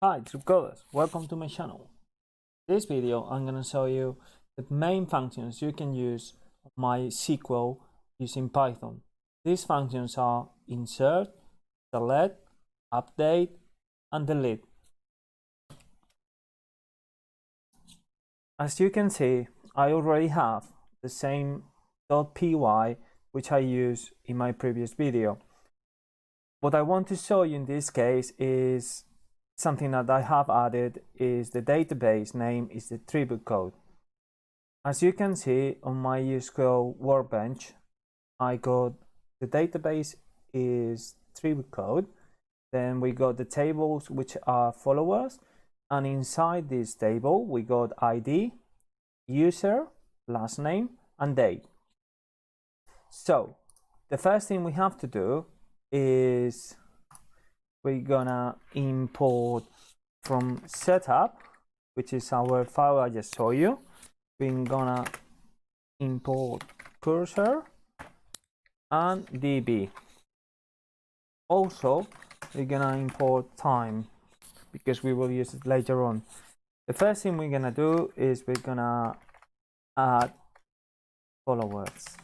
Hi, Coders. Welcome to my channel. In this video, I'm going to show you the main functions you can use MySQL using Python. These functions are insert, select, update, and delete. As you can see, I already have the same .py which I used in my previous video. What I want to show you in this case is something that I have added is the database name is the attribute code. As you can see on my MySQL workbench, I got the database is attribute code. Then we got the tables which are followers, and inside this table we got ID, user, last name, and date. So the first thing we have to do is we're gonna import from setup, which is our file I just showed you. We're gonna import cursor and db. Also, we're gonna import time because we will use it later on. The first thing we're gonna do is we're gonna add followers.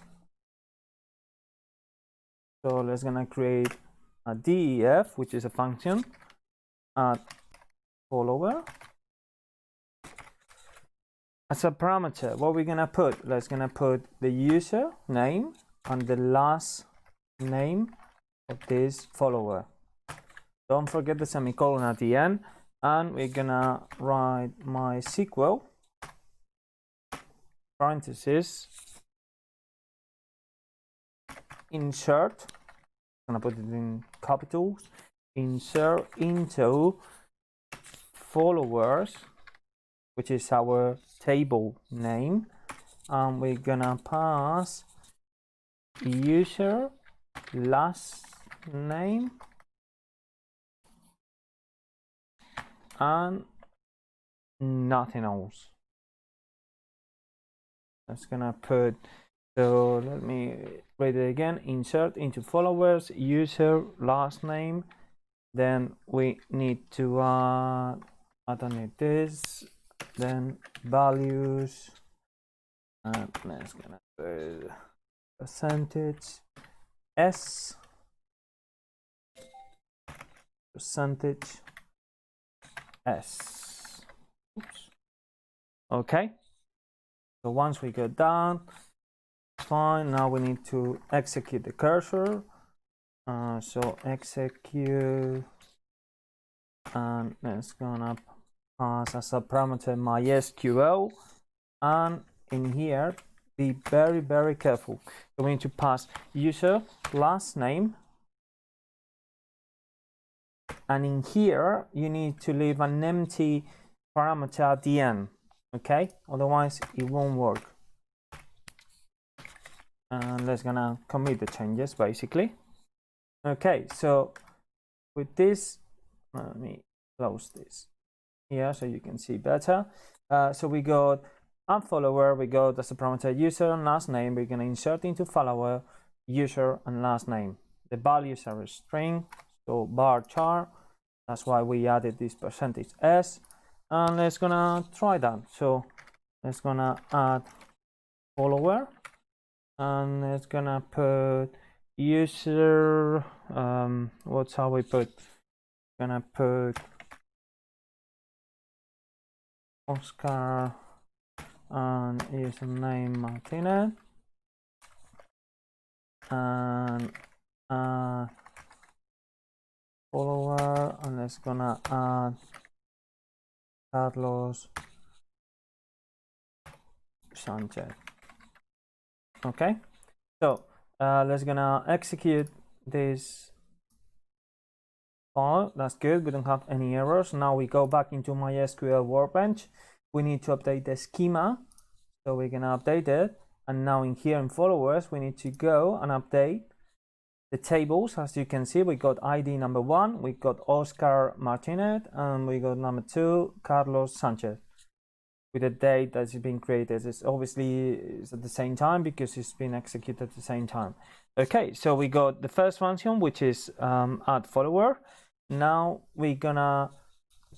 So let's gonna create a def, which is a function, add follower. As a parameter, what we're gonna put? Let's gonna put the user name and the last name of this follower. Don't forget the semicolon at the end, and we're gonna write MySQL parentheses insert. I'm gonna put it in capitals. Insert into followers, which is our table name, and we're gonna pass user last name and nothing else. That's gonna put, so let me read it again. Insert into followers, user last name. Then we need to add, I don't need this. Then values, and let's gonna put percentage s, percentage s. Oops. Okay, so once we get done, fine. Now we need to execute the cursor. So execute, and it's gonna pass as a parameter MySQL, and in here be very careful. So we need to pass user last name, and in here you need to leave an empty parameter at the end, okay? Otherwise it won't work. And let's gonna commit the changes basically. Okay, so with this, let me close this here so you can see better. So we got a follower, we got as a parameter user and last name. We're gonna insert into follower user and last name. The values are a string, so bar char. That's why we added this percentage s. And let's gonna try that. So let's gonna add follower, and it's gonna put user, what's how we put, gonna put Oscar and username Martinez, and follower, and it's gonna add Carlos Sanchez. Okay, so let's gonna execute this file. That's good, we don't have any errors. Now we go back into MySQL workbench. We need to update the schema, so we're gonna update it. And now in here in followers, we need to go and update the tables. As you can see, we got ID number 1, we got Oscar Martinez, and we got number 2, Carlos Sanchez, with a date that's been created. It's obviously at the same time because it's been executed at the same time. Okay, so we got the first function, which is add follower. Now we're gonna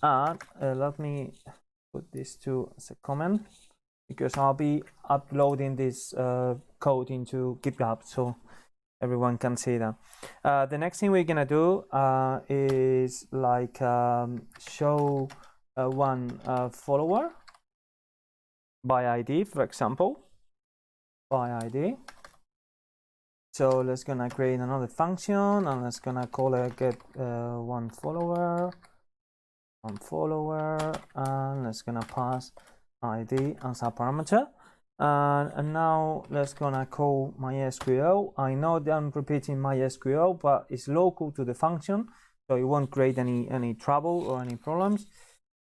And let me put this to as a comment, because I'll be uploading this code into GitHub so everyone can see that. The next thing we're gonna do is like show one follower by ID, for example, by ID. So let's gonna create another function, and let's gonna call it get one follower, and let's gonna pass ID as a parameter. And now let's gonna call MySQL. I know that I'm repeating MySQL, but it's local to the function, so it won't create any trouble or any problems.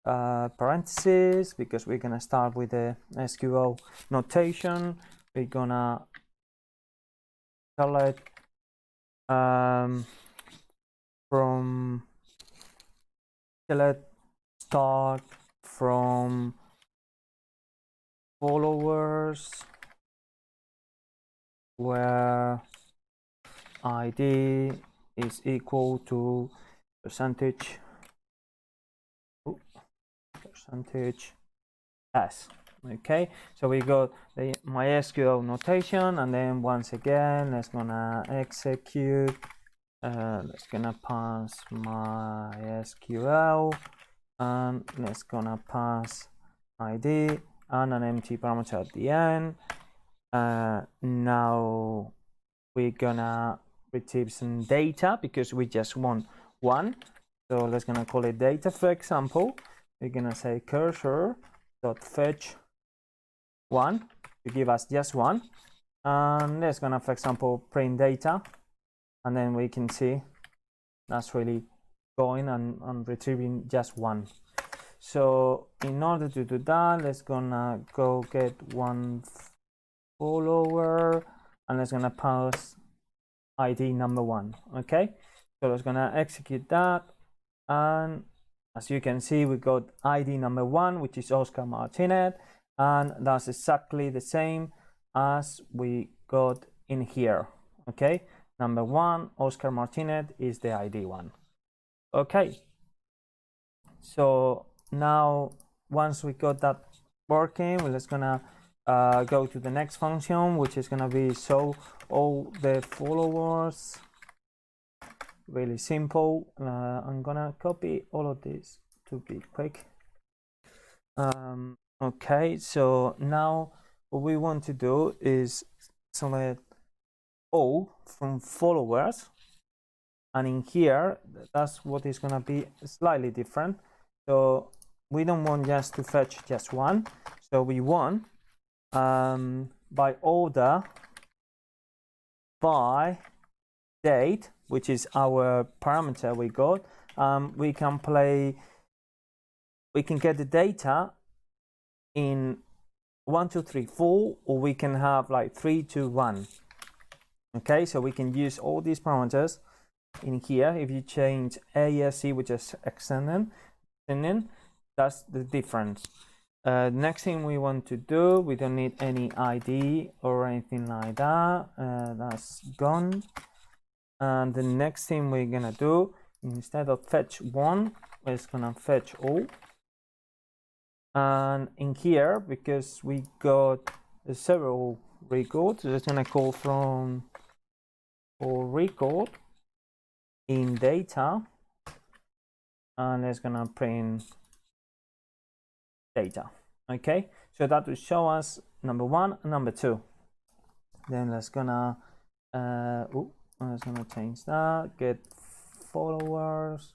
Parentheses, because we're gonna start with the SQL notation. We're gonna select start from followers where ID is equal to percentage s. Okay, so we got the MySQL notation, and then once again let's gonna execute. Let's gonna pass MySQL, and let's gonna pass ID and an empty parameter at the end. Now we're gonna retrieve some data because we just want one. So let's gonna call it data. For example, we're gonna say cursor.fetch one to give us just one, and let's gonna, for example, print data, and then we can see that's really going and retrieving just one. So in order to do that, let's gonna go get one follower, and let's gonna pass ID number one. Okay, so let's gonna execute that, and as you can see, we got ID number one, which is Oscar Martinez, and that's exactly the same as we got in here. Okay, number one, Oscar Martinez, is the ID one. Okay, so now once we got that working, we're just gonna go to the next function, which is gonna be show all the followers. Really simple. I'm gonna copy all of this to be quick. Okay, so now what we want to do is select all from followers, and in here that's what is gonna be slightly different. So we don't want just to fetch just one, so we want by order by date, which is our parameter we got. We can get the data in 1, 2, 3, 4, or we can have like 3, 2, 1. Okay, so we can use all these parameters in here. If you change ASC, which is extending, that's the difference. Next thing we want to do, we don't need any ID or anything like that. That's gone. And the next thing we're gonna do, instead of fetch one, we're just gonna fetch all. And in here, because we got several records, we're just gonna call from for record in data, and it's gonna print data. Okay, so that will show us number one and number two. Then let's gonna let's gonna change that, get followers,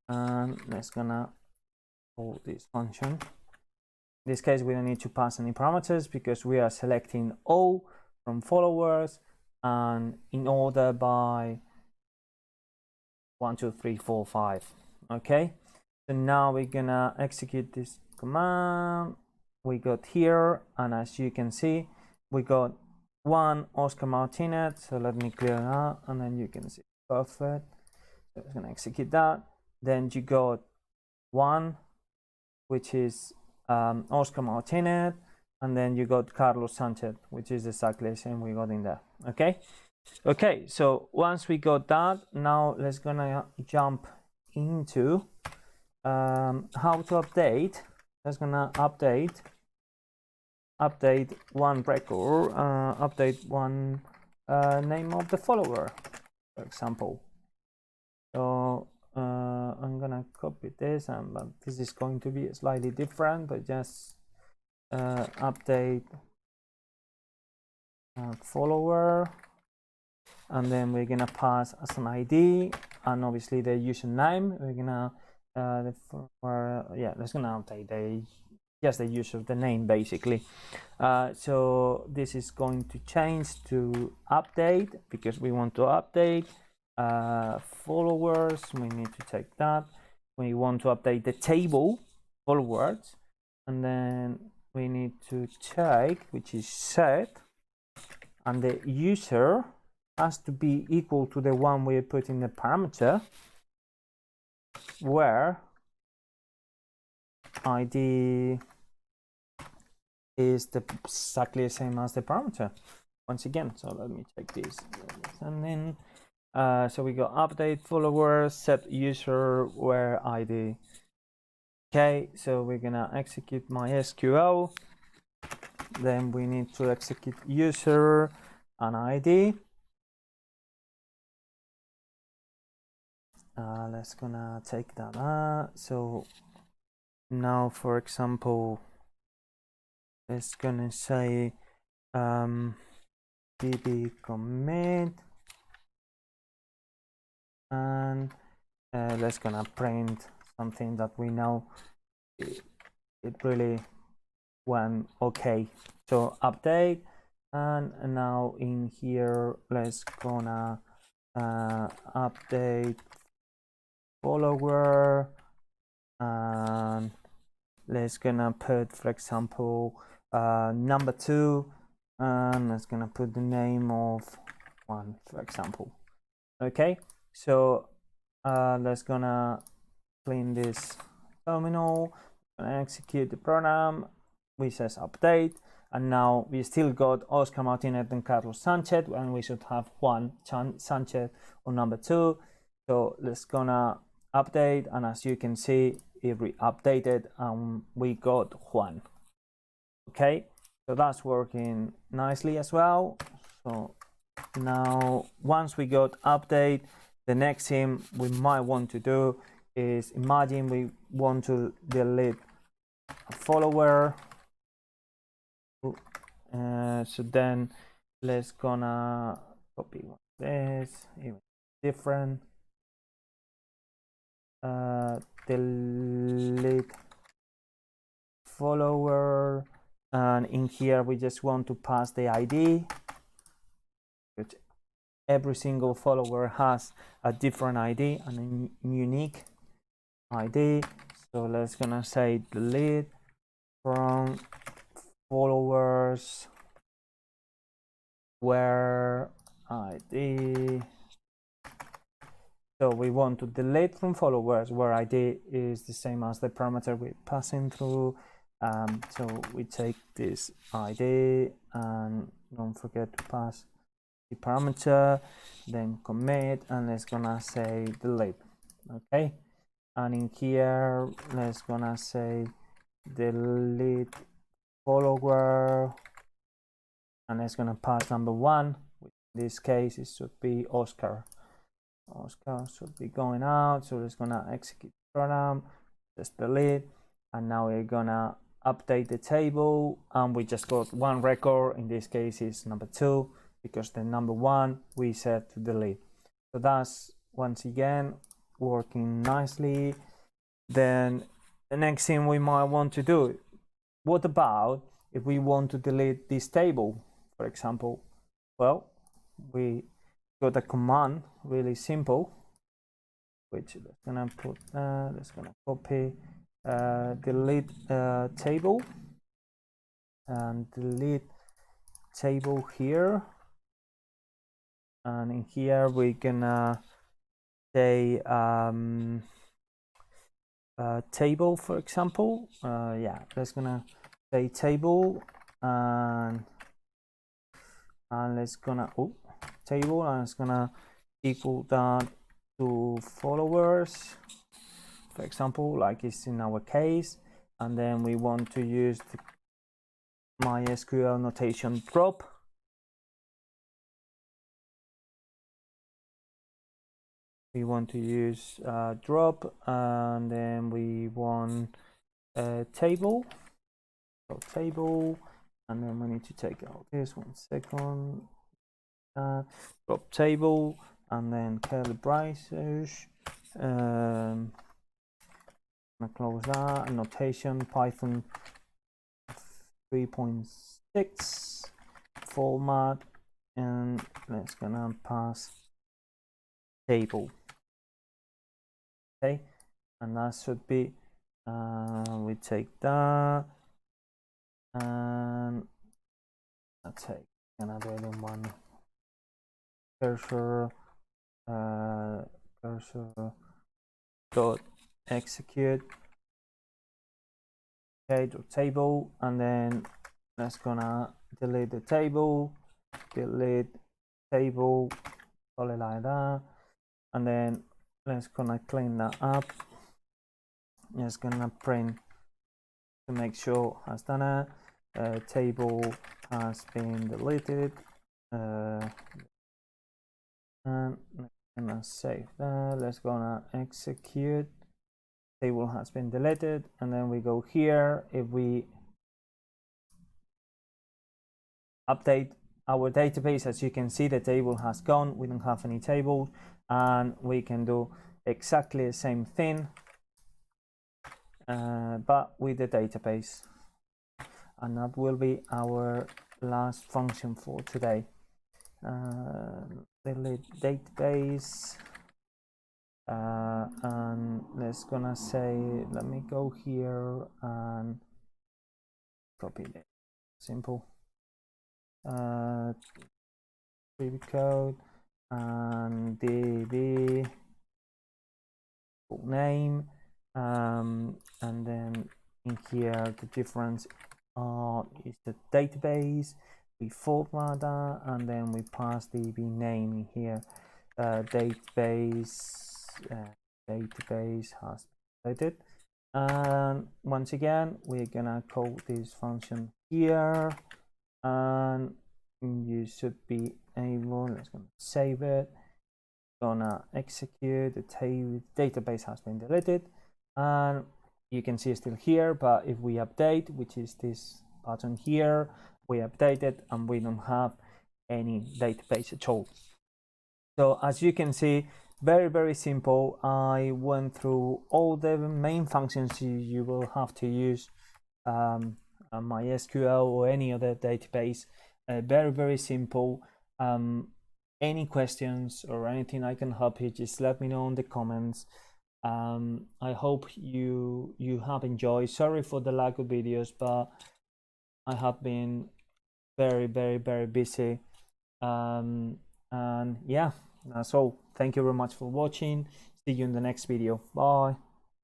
and let's gonna call this function. In this case, we don't need to pass any parameters because we are selecting all from followers and in order by 1, 2, 3, 4, 5. Okay, so now we're gonna execute this command we got here, and as you can see, we got one Oscar Martinez. So let me clear that, and then you can see perfect. So I'm gonna execute that. Then you got one, which is Oscar Martinez, and then you got Carlos Sanchez, which is exactly the same we got in there. Okay, so once we got that, now let's gonna jump into how to update. That's gonna update one record, update one name of the follower, for example. So I'm gonna copy this, but this is going to be slightly different, but just update follower, and then we're gonna pass as an ID and obviously the username. We're gonna that's gonna update just the use of the name basically. So this is going to change to update because we want to update followers. We need to take that. We want to update the table followers, and then we need to check which is set, and the user has to be equal to the one we put in the parameter, where ID is exactly the same as the parameter once again. So let me check this, and then so we got update followers, set user, where ID. Okay, so we're gonna execute MySQL, then we need to execute user and ID. Let's gonna take that out. So now, for example, it's gonna say db commit, and let's gonna print something that we know it really went okay. So update, and now in here let's gonna update follower, and let's gonna put, for example, number 2, and let's gonna put the name of 1, for example. Okay, so let's gonna clean this terminal and execute the program. We says update, and now we still got Oscar Martinez and Carlos Sanchez, and we should have Juan Sanchez on number 2. So let's gonna update, and as you can see, it re-updated and we got Juan. Okay, so that's working nicely as well. So now once we got update, the next thing we might want to do is, imagine we want to delete a follower. So then let's gonna copy this, even different, delete follower, and in here we just want to pass the ID, which every single follower has a different ID and a unique ID. So let's gonna say delete from followers where ID. So we want to delete from followers where ID is the same as the parameter we're passing through. So we take this ID and don't forget to pass the parameter, then commit, and let's gonna say delete. Okay, and in here let's gonna say delete follower, and it's gonna pass number 1, which in this case it should be Oscar. Oscar should be going out, so it's gonna execute the program, just delete, and now we're gonna update the table, and we just got one record. In this case is number 2, because the number 1 we set to delete. So that's once again working nicely. Then the next thing we might want to do, what about if we want to delete this table, for example? Well, we got a command, really simple, which let's gonna put, let's gonna copy, delete table, and delete table here, and in here we're gonna say table, for example. Yeah, let's gonna say table, and let's gonna table, and it's gonna equal that to followers for example, like it's in our case, and then we want to use the MySQL notation drop. We want to use drop, and then we want a table. So table, and then we need to take out this 1 second. Drop table, and then curly braces. I'm gonna close that. Notation Python 3.6 format, and let's gonna pass table. Okay, and that should be. We take that, and let's take another one. Cursor dot execute. Okay, dot table, and then let's gonna delete the table, delete table, call it like that, and then let's gonna clean that up. Just gonna print to make sure has done it. Table has been deleted, and I'm gonna save that. Let's gonna execute. Table has been deleted, and then we go here. If we update our database, as you can see, the table has gone. We don't have any tables, and we can do exactly the same thing, but with the database. And that will be our last function for today. Delete database, and let's gonna say, let me go here and copy it. Simple. Code and db full name, and then in here the difference is the database. We format that, and then we pass db name in here. Database has updated, and once again we're gonna call this function here, and you should be able, let's gonna save it, gonna execute. The database has been deleted, and you can see it's still here, but if we update, which is this button here, we update it and we don't have any database at all. So as you can see, very simple. I went through all the main functions you will have to use MySQL or any other database. Very simple. Any questions or anything I can help you, just let me know in the comments. I hope you have enjoyed. Sorry for the lack of videos, but I have been very busy, and yeah, that's all. Thank you very much for watching. See you in the next video. Bye.